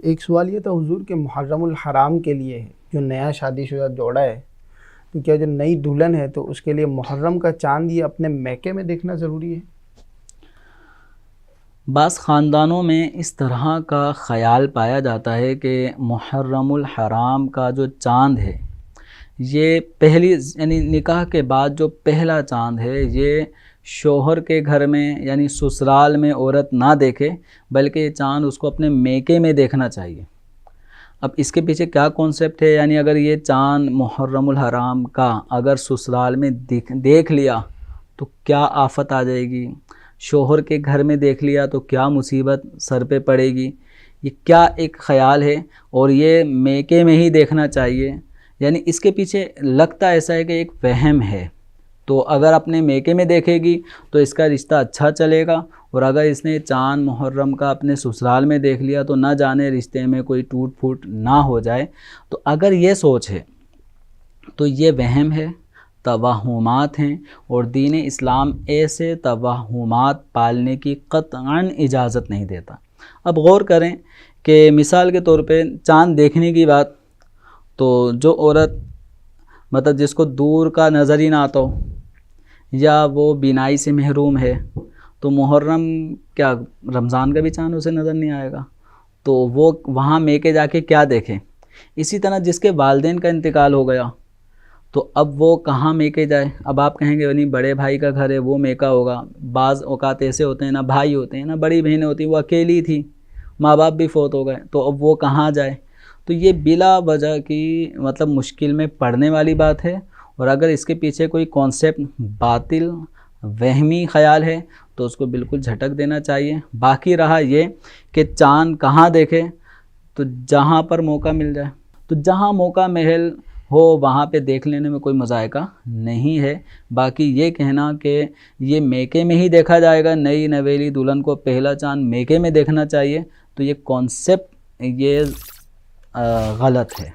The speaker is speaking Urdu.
ایک سوال یہ تھا حضور کہ محرم الحرام کے لیے ہے جو نیا شادی شدہ جوڑا ہے، تو کیا جو نئی دلہن ہے تو اس کے لیے محرم کا چاند یہ اپنے میکے میں دیکھنا ضروری ہے؟ بعض خاندانوں میں اس طرح کا خیال پایا جاتا ہے کہ محرم الحرام کا جو چاند ہے یہ یعنی نکاح کے بعد جو پہلا چاند ہے یہ شوہر کے گھر میں یعنی سسرال میں عورت نہ دیکھے، بلکہ یہ چاند اس کو اپنے میکے میں دیکھنا چاہیے۔ اب اس کے پیچھے کیا کانسیپٹ ہے، یعنی اگر یہ چاند محرم الحرام کا اگر سسرال میں دیکھ لیا تو کیا آفت آ جائے گی، شوہر کے گھر میں دیکھ لیا تو کیا مصیبت سر پہ پڑے گی، یہ کیا ایک خیال ہے، اور یہ میکے میں ہی دیکھنا چاہیے، یعنی اس کے پیچھے لگتا ایسا ہے کہ ایک وہم ہے۔ تو اگر اپنے میکے میں دیکھے گی تو اس کا رشتہ اچھا چلے گا، اور اگر اس نے چاند محرم کا اپنے سسرال میں دیکھ لیا تو نہ جانے رشتے میں کوئی ٹوٹ پھوٹ نہ ہو جائے۔ تو اگر یہ سوچ ہے تو یہ وہم ہے، توہمات ہیں، اور دین اسلام ایسے توہمات پالنے کی قطعاً اجازت نہیں دیتا۔ اب غور کریں کہ مثال کے طور پہ چاند دیکھنے کی بات، تو جو عورت مطلب جس کو دور کا نظر ہی نہ آتا ہو یا وہ بینائی سے محروم ہے، تو محرم کیا رمضان کا بھی چاند اسے نظر نہیں آئے گا، تو وہ وہاں میکے جا کے کیا دیکھیں۔ اسی طرح جس کے والدین کا انتقال ہو گیا تو اب وہ کہاں میکے جائے۔ اب آپ کہیں گے یعنی بڑے بھائی کا گھر ہے وہ میکا ہوگا، بعض اوقات ایسے ہوتے ہیں نہ بھائی ہوتے ہیں نہ بڑی بہنیں ہوتی ہیں، وہ اکیلی تھی، ماں باپ بھی فوت ہو گئے، تو اب وہ کہاں جائے۔ تو یہ بلا وجہ کی مطلب مشکل میں پڑنے والی بات ہے، اور اگر اس کے پیچھے کوئی کانسیپٹ باطل وہمی خیال ہے تو اس کو بالکل جھٹک دینا چاہیے۔ باقی رہا یہ کہ چاند کہاں دیکھے، تو جہاں پر موقع مل جائے، تو جہاں موقع محل ہو وہاں پہ دیکھ لینے میں کوئی مذائقہ نہیں ہے۔ باقی یہ کہنا کہ یہ میکے میں ہی دیکھا جائے گا، نئی نویلی دلہن کو پہلا چاند میکے میں دیکھنا چاہیے، تو یہ کانسیپٹ یہ غلط ہے۔